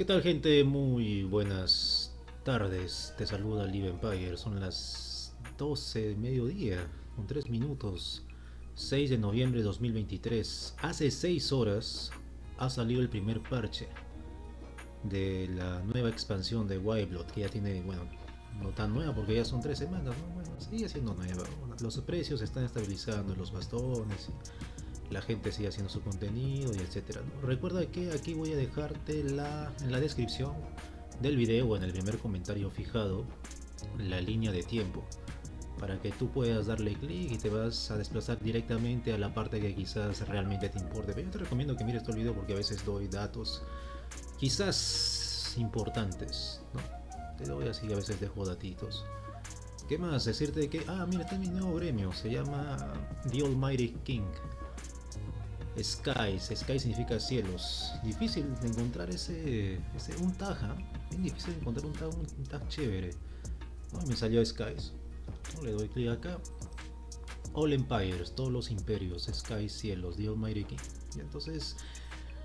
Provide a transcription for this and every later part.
¿Qué tal, gente? Muy buenas tardes. Te saluda Live Empire. Son las 12 de mediodía con 3 minutos. 6 de noviembre de 2023. Hace 6 horas ha salido el primer parche de la nueva expansión de Wildblood, que ya tiene, bueno, no tan nueva porque ya son 3 semanas, ¿no? Bueno, sigue siendo nueva. Los precios se están estabilizando en los bastones. La gente sigue haciendo su contenido y etcétera, ¿no? Recuerda que aquí voy a dejarte en la descripción del video o en el primer comentario fijado la línea de tiempo para que tú puedas darle clic y te vas a desplazar directamente a la parte que quizás realmente te importe. Pero yo te recomiendo que mires todo el video porque a veces doy datos quizás importantes, ¿no? Te doy así, a veces dejo datitos. ¿Qué más? Decirte que, mira, está mi nuevo gremio, se llama The Almighty King. Sky significa cielos. Difícil de encontrar un tag, ¿eh? Bien difícil de encontrar un tag chévere. No, me salió Skies. No, le doy clic acá. All Empires, todos los imperios, Sky, cielos, The Almighty King. Y entonces,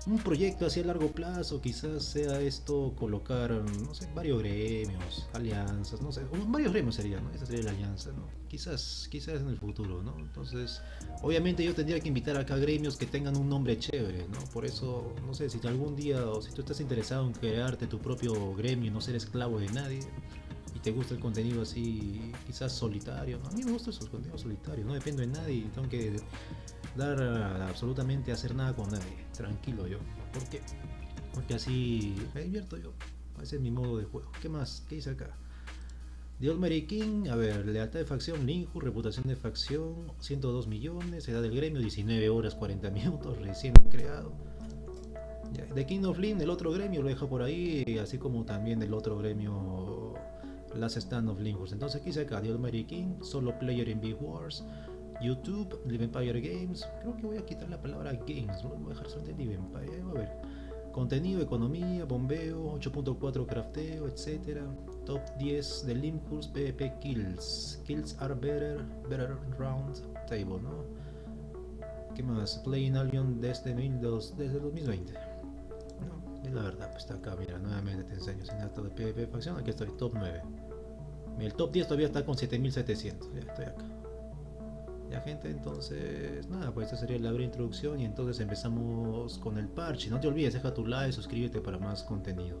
un proyecto hacia largo plazo, quizás sea esto colocar, no sé, varios gremios, alianzas, no sé, varios gremios sería, ¿no? Esa sería la alianza, ¿no? Quizás en el futuro, ¿no? Entonces, obviamente yo tendría que invitar acá gremios que tengan un nombre chévere, ¿no? Por eso, no sé, si algún día o si tú estás interesado en crearte tu propio gremio y no ser esclavo de nadie, y te gusta el contenido así, quizás solitario, ¿no? A mí me gustan esos contenidos solitarios, no dependo de nadie, tengo que dar absolutamente hacer nada con nadie, tranquilo yo. ¿Por qué? Porque así me divierto yo. Ese es mi modo de juego. ¿Qué más? ¿Qué hice acá? The Almighty King, a ver, lealtad de facción, Linju, reputación de facción, 102 millones, edad del gremio, 19 horas 40 minutos, recién creado. The King of Lin, el otro gremio, lo dejo por ahí, así como también el otro gremio, Last Stand of Linjus. Entonces, ¿qué hice acá? The Almighty King, solo player in Big Wars, YouTube, Live Empire Games. Creo que voy a quitar la palabra games, ¿no? Voy a dejar solamente Live Empire. A ver. Contenido, economía, bombeo, 8.4 crafteo, etc. Top 10 de Limcurs, PvP kills. Kills are better round table, ¿no? ¿Qué más? Playing Albion desde el 2020. No, es la verdad, pues está acá, mira, nuevamente te enseño. Sin acto de PvP facción, aquí estoy, top 9. El top 10 todavía está con 7700. Ya estoy acá. Ya, gente, entonces nada, pues esta sería la breve introducción y entonces empezamos con el parche. No te olvides, deja tu like, suscríbete para más contenido,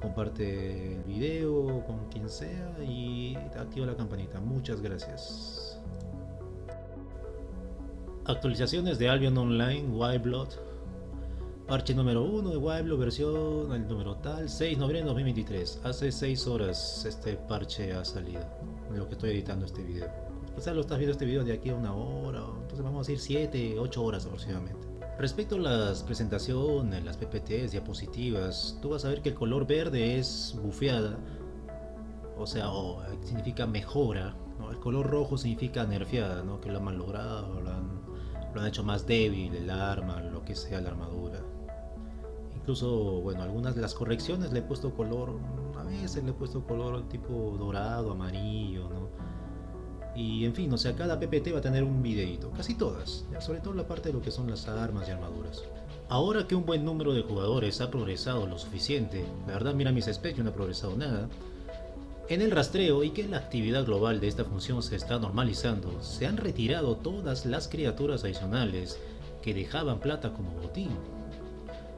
comparte el video con quien sea y activa la campanita. Muchas gracias. Actualizaciones de Albion Online Wildblood. Parche número 1 de Wildblood, versión el número tal, 6 de noviembre de 2023. Hace 6 horas este parche ha salido, en lo que estoy editando este video. Quizás lo estás viendo este video de aquí a una hora, entonces vamos a decir 7, 8 horas aproximadamente. Respecto a las presentaciones, las PPTs, diapositivas, tú vas a ver que el color verde es bufeada, o sea, significa mejora, ¿no? El color rojo significa nerfeada, ¿no? Que lo han malogrado, lo han hecho más débil el arma, lo que sea la armadura. Incluso, bueno, algunas de las correcciones le he puesto color, a veces le he puesto color tipo dorado, amarillo, ¿no? Y en fin, o sea, cada PPT va a tener un videito, casi todas, ya, sobre todo la parte de lo que son las armas y armaduras. Ahora que un buen número de jugadores ha progresado lo suficiente, la verdad mira mis specs, yo no he progresado nada, en el rastreo y que la actividad global de esta función se está normalizando, se han retirado todas las criaturas adicionales que dejaban plata como botín.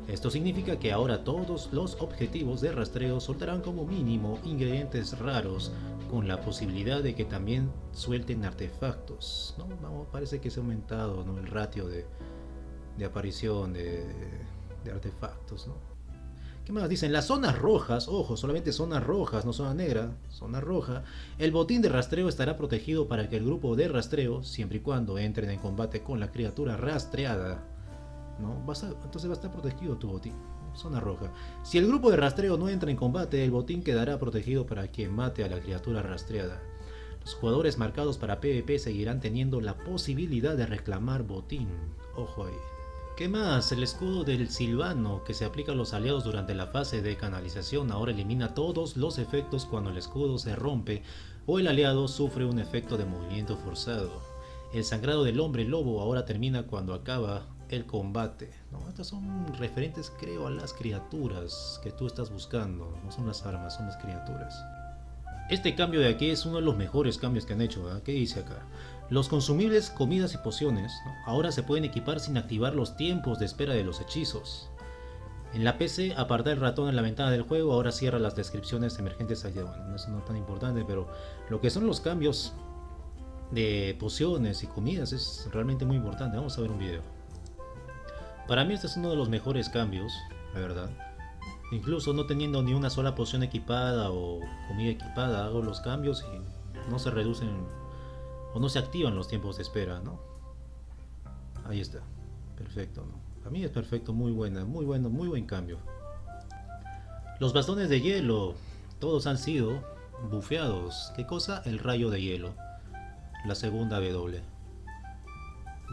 Esto significa que ahora todos los objetivos de rastreo soltarán como mínimo ingredientes raros, con la posibilidad de que también suelten artefactos, ¿no? No, parece que se ha aumentado, ¿no? El ratio de aparición de artefactos, ¿no? ¿Qué más dicen? Las zonas rojas, ojo, solamente zonas rojas, no zona negra, zona roja. El botín de rastreo estará protegido para que el grupo de rastreo, siempre y cuando entren en combate con la criatura rastreada, ¿no? Entonces va a estar protegido tu botín. Zona roja. Si el grupo de rastreo no entra en combate, el botín quedará protegido para quien mate a la criatura rastreada. Los jugadores marcados para PvP seguirán teniendo la posibilidad de reclamar botín. Ojo ahí. ¿Qué más? El escudo del Silvano que se aplica a los aliados durante la fase de canalización ahora elimina todos los efectos cuando el escudo se rompe o el aliado sufre un efecto de movimiento forzado. El sangrado del hombre lobo ahora termina cuando acaba el combate, ¿no? Estas son referentes, creo, a las criaturas que tú estás buscando. No son las armas, son las criaturas. Este cambio de aquí es uno de los mejores cambios que han hecho, ¿verdad? ¿Qué dice acá? Los consumibles, comidas y pociones, ¿no? Ahora se pueden equipar sin activar los tiempos de espera de los hechizos. En la PC, apartar el ratón en la ventana del juego, ahora cierra las descripciones emergentes allá. Bueno, eso no es tan importante, pero lo que son los cambios de pociones y comidas es realmente muy importante. Vamos a ver un video. Para mí este es uno de los mejores cambios, la verdad. Incluso no teniendo ni una sola poción equipada o comida equipada, hago los cambios y no se reducen o no se activan los tiempos de espera, ¿no? Ahí está, perfecto, ¿no? Para mí es perfecto, muy buena, muy bueno, muy buen cambio. Los bastones de hielo, todos han sido bufeados. ¿Qué cosa? El rayo de hielo. La segunda W.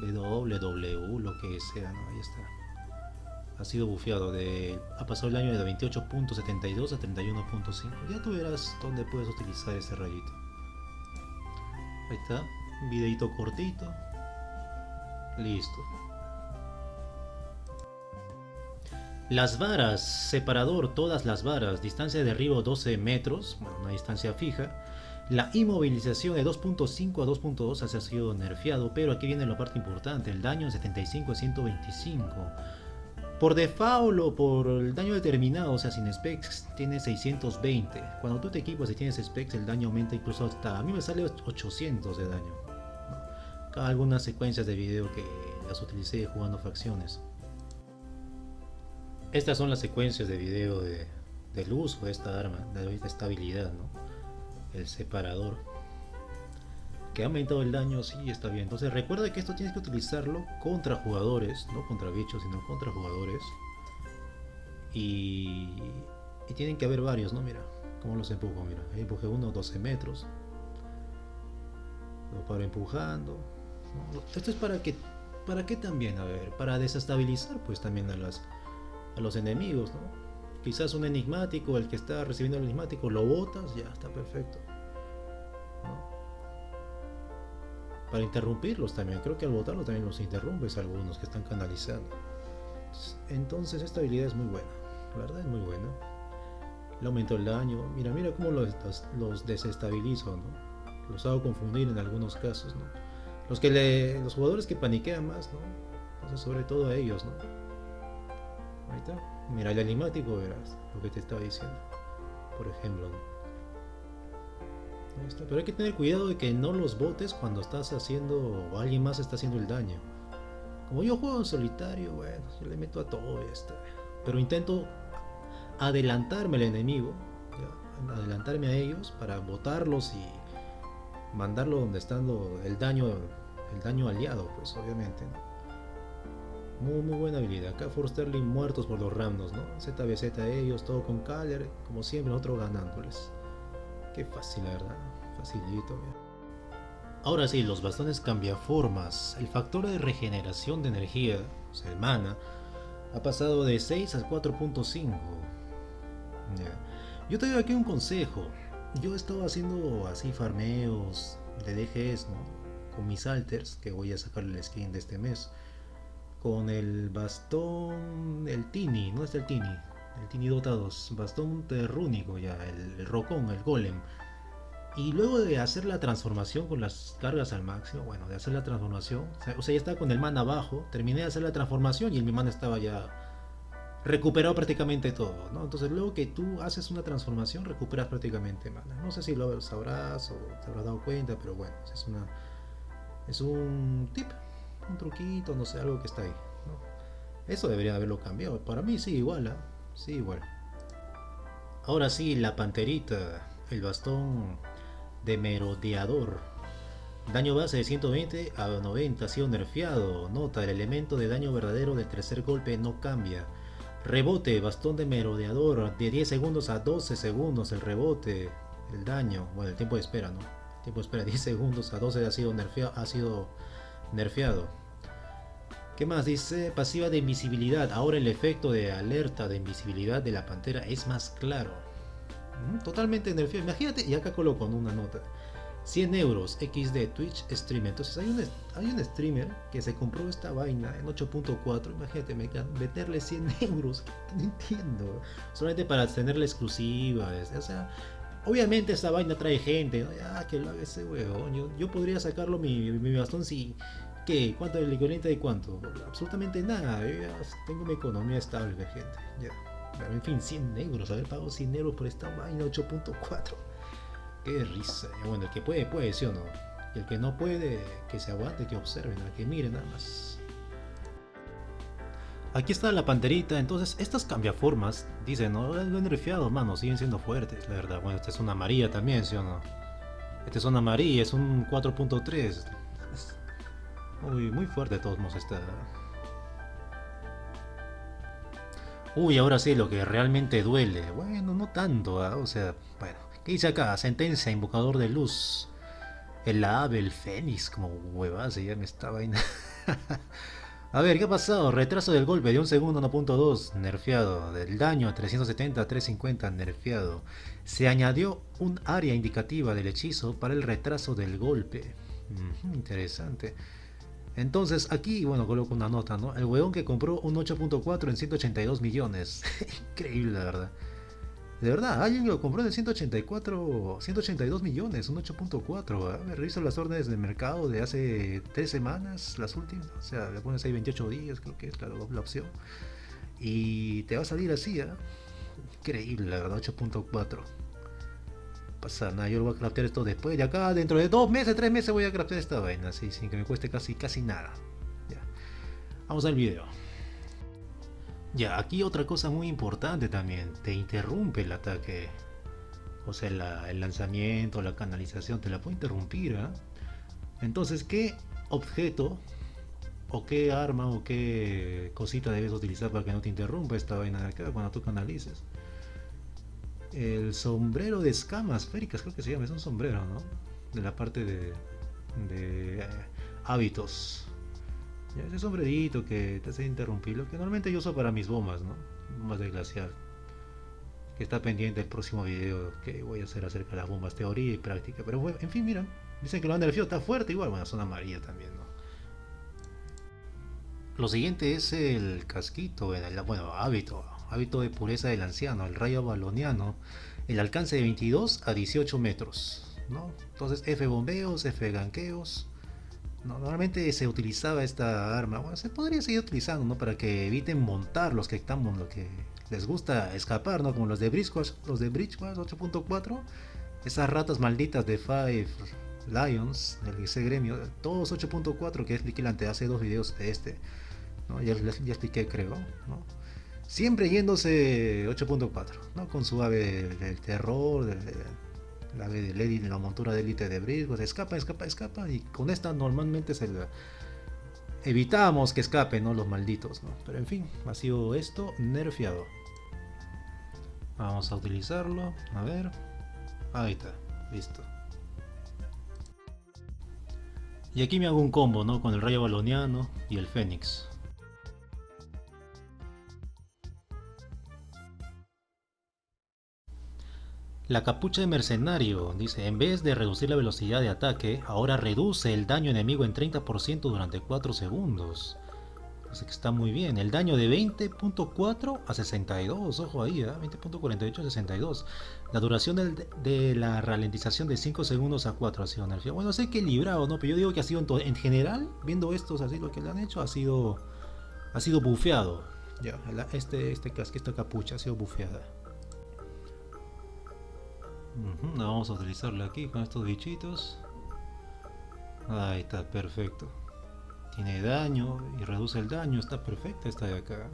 W, lo que sea, ¿no? Ahí está. Ha sido bufeado, ha pasado el año de 28.72 a 31.5. Ya tú verás dónde puedes utilizar ese rayito. Ahí está, un videito cortito. Listo. Las varas, separador, todas las varas, distancia de derribo 12 metros, bueno, una distancia fija. La inmovilización de 2.5 a 2.2 ha sido nerfeado, pero aquí viene la parte importante, el daño de 75 a 125. Por default o por el daño determinado, o sea, sin specs, tiene 620. Cuando tú te equipas y tienes specs, el daño aumenta incluso hasta... A mí me sale 800 de daño. Acá algunas secuencias de video que las utilicé jugando facciones. Estas son las secuencias de video del uso de esta arma, de esta habilidad, ¿no? El separador. Que ha aumentado el daño, sí, está bien. Entonces recuerda que esto tienes que utilizarlo contra jugadores, no contra bichos, sino contra jugadores. Y tienen que haber varios, ¿no? Mira, cómo los empujo, mira. Ahí empujé uno 12 metros. Lo paro empujando, ¿no? Esto es para qué también, a ver, para desestabilizar pues también a los enemigos, ¿no? Quizás un enigmático, el que está recibiendo el enigmático, lo botas, ya está perfecto, ¿no? Para interrumpirlos también, creo que al botarlo también los interrumpes a algunos que están canalizando. Entonces esta habilidad es muy buena, la verdad es muy buena. Le aumento el daño, mira cómo los desestabilizo, ¿no? Los hago confundir en algunos casos, ¿no? Los jugadores que paniquean más, ¿no? Entonces sobre todo a ellos, ¿no? Ahí está, mira el enigmático, verás lo que te estaba diciendo, por ejemplo, ¿no? Pero hay que tener cuidado de que no los botes cuando estás haciendo o alguien más está haciendo el daño. Como yo juego en solitario, bueno, yo le meto a todo y está. Pero intento adelantarme al enemigo, ¿ya? Adelantarme a ellos para botarlos y mandarlo donde está el daño aliado, pues obviamente, ¿no? Muy buena habilidad. Acá Forsterling muertos por los randoms, ¿no? ZBZ ellos, todo con Caller, como siempre, nosotros ganándoles. Qué fácil, la verdad, facilito, mira. Ahora sí, los bastones cambiaformas. El factor de regeneración de energía, o sea, el mana, ha pasado de 6 a 4.5. Yo te doy aquí un consejo. Yo he estado haciendo así farmeos de DGs, ¿no? Con mis alters, que voy a sacarle el skin de este mes. Con el bastón, el Tini, no es el Tini Dota 2, bastón terrúnico ya, el Rocón, el Golem. Y luego de hacer la transformación con las cargas al máximo, bueno, de hacer la transformación, o sea, ya estaba con el mana bajo, terminé de hacer la transformación y mi mana estaba ya recuperado prácticamente todo, ¿no? Entonces luego que tú haces una transformación, recuperas prácticamente mana. No sé si lo sabrás o te habrás dado cuenta, pero bueno, es un tip, un truquito, no sé, algo que está ahí, ¿no? Eso debería haberlo cambiado. Para mí sí, igual, ¿eh? Sí, igual. Ahora sí, la panterita, el bastón de merodeador. Daño base de 120 a 90 ha sido nerfeado. Nota, el elemento de daño verdadero del tercer golpe no cambia. Rebote, bastón de merodeador, de 10 segundos a 12 segundos el rebote. El daño, bueno, el tiempo de espera, ¿no? El tiempo de espera, 10 segundos a 12 ha sido nerfeado. ¿Qué más? Dice pasiva de invisibilidad. Ahora el efecto de alerta de invisibilidad de la pantera es más claro. Totalmente nerfeado. Imagínate, y acá coloco una nota. 100 euros XD Twitch Stream. Entonces hay un streamer que se compró esta vaina en 8.4. Imagínate, meterle 100 euros. No entiendo. Solamente para tener la exclusiva. O sea, obviamente esta vaina trae gente, ¿no? Ya, que lo haga ese huevón. Yo podría sacarlo mi bastón si... ¿Qué? ¿Cuánto el equivalente de cuánto? Absolutamente nada. Yo ya tengo mi economía estable, gente. Ya. Pero en fin, 100 euros. Haber pagado 100 euros por esta vaina 8.4. Qué risa. Bueno, el que puede, puede, sí o no. Y el que no puede, que se aguante, que observen, que miren nada más. Aquí está la panterita. Entonces, estas cambiaformas, dicen, no, lo han nerfeado, mano, siguen siendo fuertes, la verdad. Bueno, esta es una amarilla también, sí o no. Esta es una amarilla, es un 4.3. Muy fuerte de todos modos esta. Uy, ahora sí, lo que realmente duele. Bueno, no tanto, ¿ah? O sea, bueno. ¿Qué dice acá? Sentencia, invocador de luz. El ave, el fénix, como huevada se llama esta vaina. A ver, ¿qué ha pasado? Retraso del golpe de un segundo 1.2, nerfeado. Del daño 370 a 350, nerfeado. Se añadió un área indicativa del hechizo para el retraso del golpe. Interesante. Entonces aquí, bueno, coloco una nota, ¿no? El huevón que compró un 8.4 en 182 millones. Increíble, la verdad. De verdad, alguien lo compró en 184, 182 millones, un 8.4. A ver, reviso las órdenes de mercado de hace 3 semanas, las últimas. O sea, le pones ahí 28 días, creo que es la opción. Y te va a salir así, ¿eh? Increíble, la verdad, 8.4. Pasa nada, yo lo voy a craftear esto después. Y acá, dentro de 2 meses, 3 meses, voy a craftear esta vaina, así, sin que me cueste casi nada. Ya. Vamos al video. Ya, aquí otra cosa muy importante también, te interrumpe el ataque. O sea, el lanzamiento, la canalización, te la puede interrumpir, ¿eh? Entonces, ¿qué objeto o qué arma o qué cosita debes utilizar para que no te interrumpa esta vaina de acá cuando tú canalices? El sombrero de escamas féricas, creo que se llama, es un sombrero, ¿no? De la parte de hábitos. Ya, ese sombrerito que te hace interrumpir, lo que normalmente yo uso para mis bombas, ¿no? Bombas de glacial. Que está pendiente el próximo video que voy a hacer acerca de las bombas, teoría y práctica. Pero bueno, en fin, mira, dicen que lo han nerfeado, está fuerte igual, bueno, son amarillas también, ¿no? Lo siguiente es el casquito, bueno, hábito de pureza del anciano, el rayo baloniano, el alcance de 22 a 18 metros, ¿no? Entonces F bombeos, F ganqueos. No, normalmente se utilizaba esta arma, bueno, se podría seguir utilizando, ¿no? Para que eviten montar los que están, lo que les gusta escapar, ¿no? Como los de Bridgewater 8.4, esas ratas malditas de Five Lions, del ese gremio, todos 8.4 que expliqué hace 2 videos de este, ¿no? Ya expliqué, creo, ¿no? Siempre yéndose 8.4, ¿no? Con su ave del terror, la ave de Lady, la montura de élite de Bridgewater, escapa, y con esta normalmente evitamos que escapen, ¿no? Los malditos, ¿no? Pero en fin, ha sido esto nerfeado. Vamos a utilizarlo, a ver. Ahí está, listo. Y aquí me hago un combo, ¿no? Con el rayo baloniano y el fénix. La capucha de mercenario dice, en vez de reducir la velocidad de ataque, ahora reduce el daño enemigo en 30% durante 4 segundos. Así que está muy bien. El daño de 20.4 a 62, ojo ahí, 20.48 a 62. La duración de la ralentización de 5 segundos a 4 ha sido nerfeado. Bueno, sé que equilibrado, ¿no? Pero yo digo que ha sido en general, viendo estos así lo que le han hecho, ha sido bufeado. Ya, esta capucha ha sido bufeada. Vamos a utilizarla aquí con estos bichitos. Ahí está, perfecto. Tiene daño y reduce el daño, está perfecta esta de acá.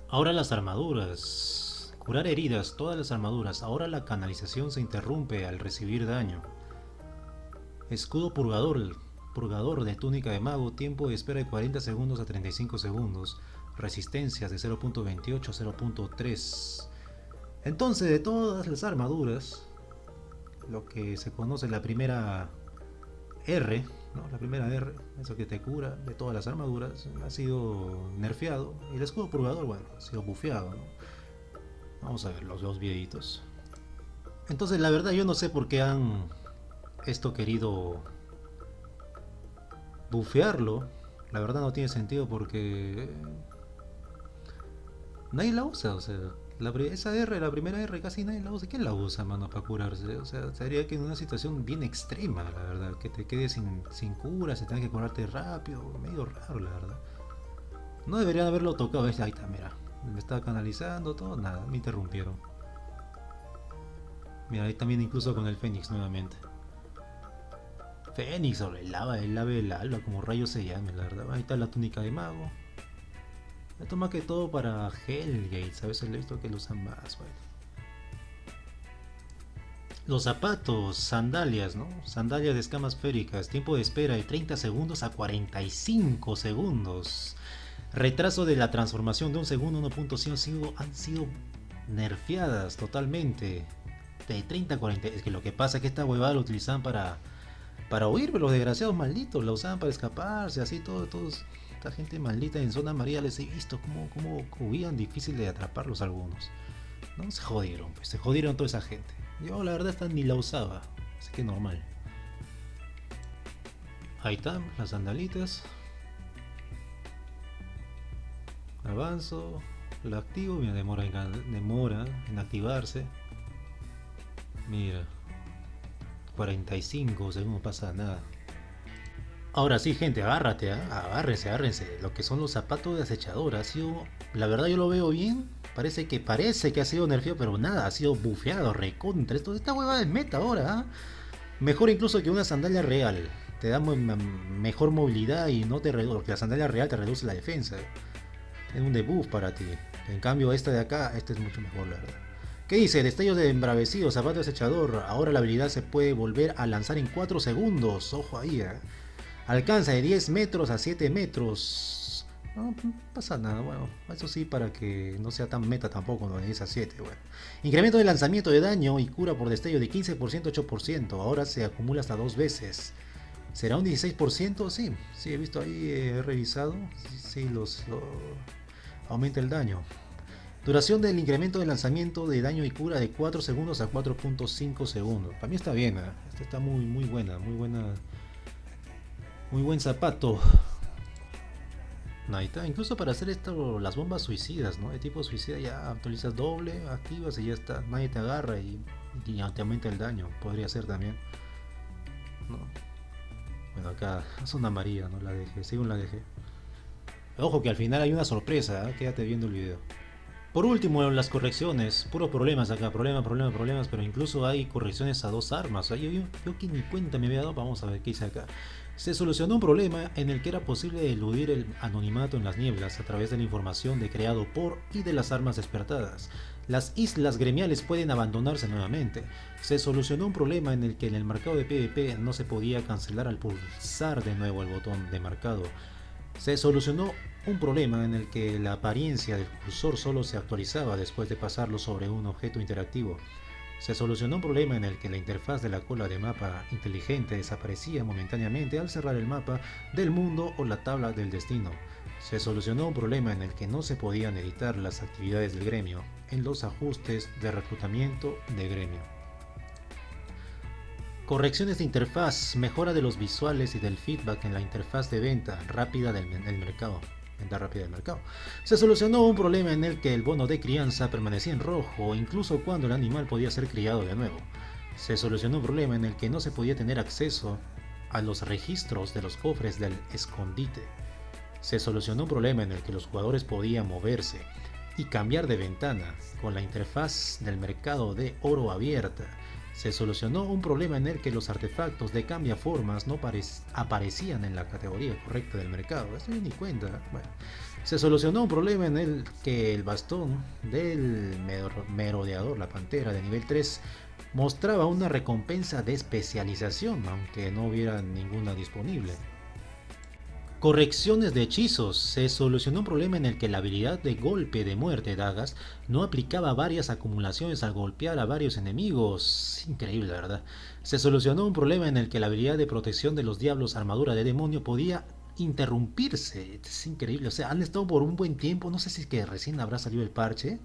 Ahora las armaduras. Curar heridas, todas las armaduras. Ahora la canalización se interrumpe al recibir daño. Escudo purgador de túnica de mago, tiempo de espera de 40 segundos a 35 segundos. Resistencias de 0.28 a 0.3. Entonces, de todas las armaduras, lo que se conoce la primera R, ¿no? La primera R, eso que te cura de todas las armaduras, ha sido nerfeado. Y el escudo purgador, bueno, ha sido bufeado, ¿no? Vamos a ver los dos videitos. Entonces la verdad yo no sé por qué han esto querido bufearlo. La verdad no tiene sentido porque nadie la usa, o sea, esa R, la primera R, casi nadie la usa. ¿Quién la usa, mano, para curarse? O sea, sería que en una situación bien extrema, la verdad, que te quedes sin cura, se tenga que curarte rápido, medio raro, la verdad. No deberían haberlo tocado. Ahí está, mira, me estaba canalizando todo, nada, me interrumpieron. Mira, ahí también incluso con el Fénix nuevamente. Fénix o el ave del alba, como rayos se llame, la verdad. Ahí está la túnica de mago. Esto más que todo para Hellgate, a veces he visto que lo usan más, bueno. Los zapatos, sandalias, ¿no? Sandalias de escamas féricas, tiempo de espera de 30 segundos a 45 segundos. Retraso de la transformación de un segundo, 1.5 han sido nerfeadas totalmente. De 30 a 40. Es que lo que pasa es que esta huevada lo utilizaban para huir, pero los desgraciados malditos la usaban para escaparse, así todos. Esta gente maldita en zona amarilla les he visto como huían, difícil de atraparlos algunos. No se jodieron, pues se jodieron toda esa gente. Yo la verdad esta ni la usaba, así que normal. Ahí están las sandalitas. Avanzo, la activo, mira, demora en activarse. Mira, 45 segundos, no pasa nada. Ahora sí, gente, agárrate, agárrense. Lo que son los zapatos de acechador ha sido, la verdad yo lo veo bien. Parece que ha sido nerfeado, pero nada, ha sido bufeado, recontra. Esta hueva es meta ahora, ¿eh? Mejor incluso que una sandalia real. Te da mejor movilidad y no te reduce, porque la sandalia real te reduce la defensa. Es un debuff para ti. En cambio esta de acá, esta es mucho mejor, la verdad. ¿Qué dice? Destellos de embravecido, zapato desechador. Ahora la habilidad se puede volver a lanzar en 4 segundos. Ojo ahí, ¿eh? Alcanza de 10 metros a 7 metros. No pasa nada, bueno. Eso sí, para que no sea tan meta tampoco, no de 10 a 7, bueno. Incremento de lanzamiento de daño y cura por destello de 15% a 8%. Ahora se acumula hasta 2 veces. ¿Será un 16%? Sí, he visto ahí, he revisado. Sí, aumenta el daño. Duración del incremento de lanzamiento de daño y cura de 4 segundos a 4.5 segundos. Para mí está bien, ¿eh? Esta está muy buena. Muy buen zapato. Ahí está. Incluso para hacer esto, las bombas suicidas, ¿no? De tipo suicida ya actualizas doble, activas y ya está. Nadie te agarra y te aumenta el daño. Podría ser también, ¿no? Bueno, acá es una amarilla, no la dejé. Según la dejé. Ojo que al final hay una sorpresa, ¿eh? Quédate viendo el video. Por último, las correcciones. Puros problemas acá, problemas, pero incluso hay correcciones a 2 armas. Yo que ni cuenta me había dado, vamos a ver qué hice acá. Se solucionó un problema en el que era posible eludir el anonimato en las nieblas a través de la información de creado por y de las armas despertadas. Las islas gremiales pueden abandonarse nuevamente. Se solucionó un problema en el que en el marcado de PvP no se podía cancelar al pulsar de nuevo el botón de marcado. Se solucionó un problema en el que la apariencia del cursor solo se actualizaba después de pasarlo sobre un objeto interactivo. Se solucionó un problema en el que la interfaz de la cola de mapa inteligente desaparecía momentáneamente al cerrar el mapa del mundo o la tabla del destino. Se solucionó un problema en el que no se podían editar las actividades del gremio en los ajustes de reclutamiento de gremio. Correcciones de interfaz, mejora de los visuales y del feedback en la interfaz de venta rápida del mercado. Se solucionó un problema en el que el bono de crianza permanecía en rojo incluso cuando el animal podía ser criado de nuevo. Se solucionó un problema en el que no se podía tener acceso a los registros de los cofres del escondite. Se solucionó un problema en el que los jugadores podían moverse y cambiar de ventana con la interfaz del mercado de oro abierta. Se solucionó un problema en el que los artefactos de cambiaformas no aparecían en la categoría correcta del mercado. Esto yo ni cuenta. Bueno, se solucionó un problema en el que el bastón del merodeador, la pantera de nivel 3, mostraba una recompensa de especialización, aunque no hubiera ninguna disponible. Correcciones de hechizos. Se solucionó un problema en el que la habilidad de golpe de muerte dagas no aplicaba varias acumulaciones al golpear a varios enemigos. Increíble, la verdad. Se solucionó un problema en el que la habilidad de protección de los diablos armadura de demonio podía interrumpirse. Es increíble, o sea, han estado por un buen tiempo. No sé si es que recién habrá salido el parche,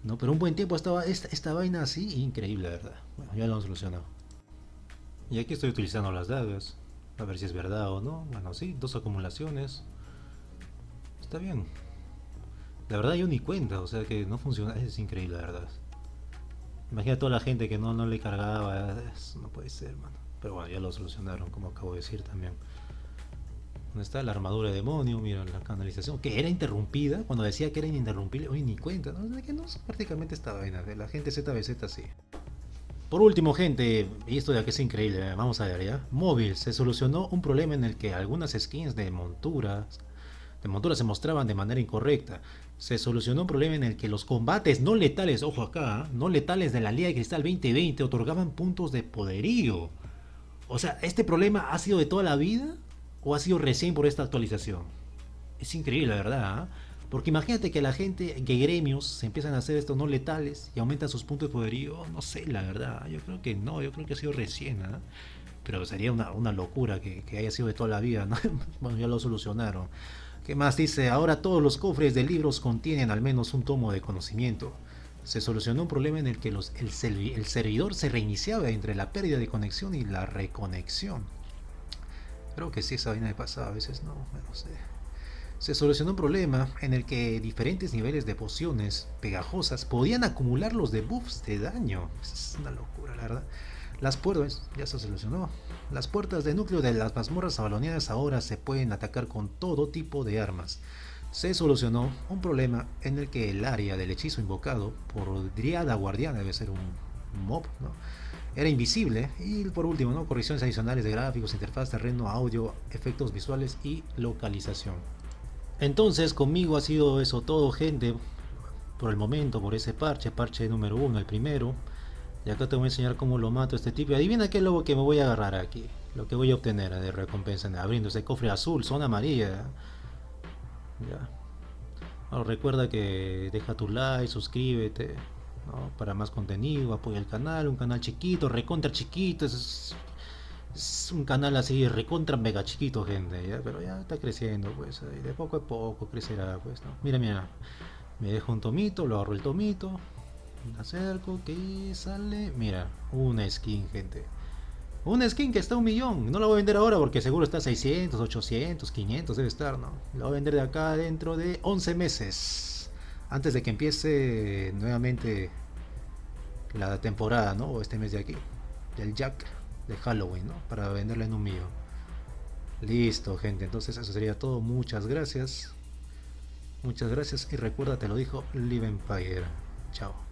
No, pero un buen tiempo estaba esta vaina así, increíble, la verdad. Bueno, ya lo han solucionado. Y aquí estoy utilizando las dagas. A ver si es verdad o no. Bueno, sí, dos acumulaciones. Está bien. La verdad yo ni cuenta, o sea que no funciona. Es increíble, la verdad. Imagina toda la gente que no le cargaba. No puede ser, mano. Pero bueno, ya lo solucionaron, como acabo de decir también. ¿Dónde está la armadura de demonio? Mira, la canalización. Que era interrumpida. Cuando decía que era ininterrumpible, oye, ni cuenta. ¿No? O sea, que no es prácticamente esta vaina. De la gente ZBZ sí. Por último, gente, y esto de aquí es increíble, vamos a ver ya. Móvil, se solucionó un problema en el que algunas skins de monturas se mostraban de manera incorrecta. Se solucionó un problema en el que los combates no letales, ojo acá, no letales de la Liga de Cristal 2020 otorgaban puntos de poderío. O sea, ¿este problema ha sido de toda la vida o ha sido recién por esta actualización? Es increíble, la verdad. ¿Eh? Porque imagínate que la gente, que gremios se empiezan a hacer estos no letales y aumentan sus puntos de poderío. No sé, la verdad. Yo creo que no, yo creo que ha sido recién. ¿Eh? Pero sería una locura que haya sido de toda la vida. ¿No? Bueno, ya lo solucionaron. ¿Qué más dice? Ahora todos los cofres de libros contienen al menos un tomo de conocimiento. Se solucionó un problema en el que el servidor se reiniciaba entre la pérdida de conexión y la reconexión. Creo que sí, esa vaina de pasada, a veces no sé. Se solucionó un problema en el que diferentes niveles de pociones pegajosas podían acumular los debuffs de daño. Es una locura, la verdad. Las puertas, ya se solucionó. Las puertas de núcleo de las mazmorras abaloneadas ahora se pueden atacar con todo tipo de armas. Se solucionó un problema en el que el área del hechizo invocado por Driada Guardiana, debe ser un mob, ¿no? Era invisible. Y por último, ¿no? Correcciones adicionales de gráficos, interfaz, terreno, audio, efectos visuales y localización. Entonces conmigo ha sido eso todo, gente, por el momento, por ese parche número uno, el primero. Y acá te voy a enseñar cómo lo mato a este tipo. Y adivina qué lobo que me voy a agarrar aquí. Lo que voy a obtener de recompensa abriendo ese cofre azul, zona amarilla. Ya. Ahora recuerda que deja tu like, suscríbete, ¿no? Para más contenido, apoya el canal, un canal chiquito, recontra chiquito. Es un canal así recontra mega chiquito, gente, ¿ya? Pero ya está creciendo, pues, y de poco a poco crecerá, pues, ¿no? Mira, mira, me dejo un tomito, lo agarro el tomito, me acerco, ¿qué sale? Mira, una skin, gente. Una skin que está a 1 millón. No la voy a vender ahora porque seguro está a 600, 800, 500, debe estar, ¿no? La voy a vender de acá dentro de 11 meses. Antes de que empiece nuevamente la temporada, ¿no? O este mes de aquí. Del Jack de Halloween, ¿no? Para venderla en 1 millón. Listo, gente. Entonces eso sería todo. Muchas gracias. Muchas gracias. Y recuerda, te lo dijo Live Empire. Chao.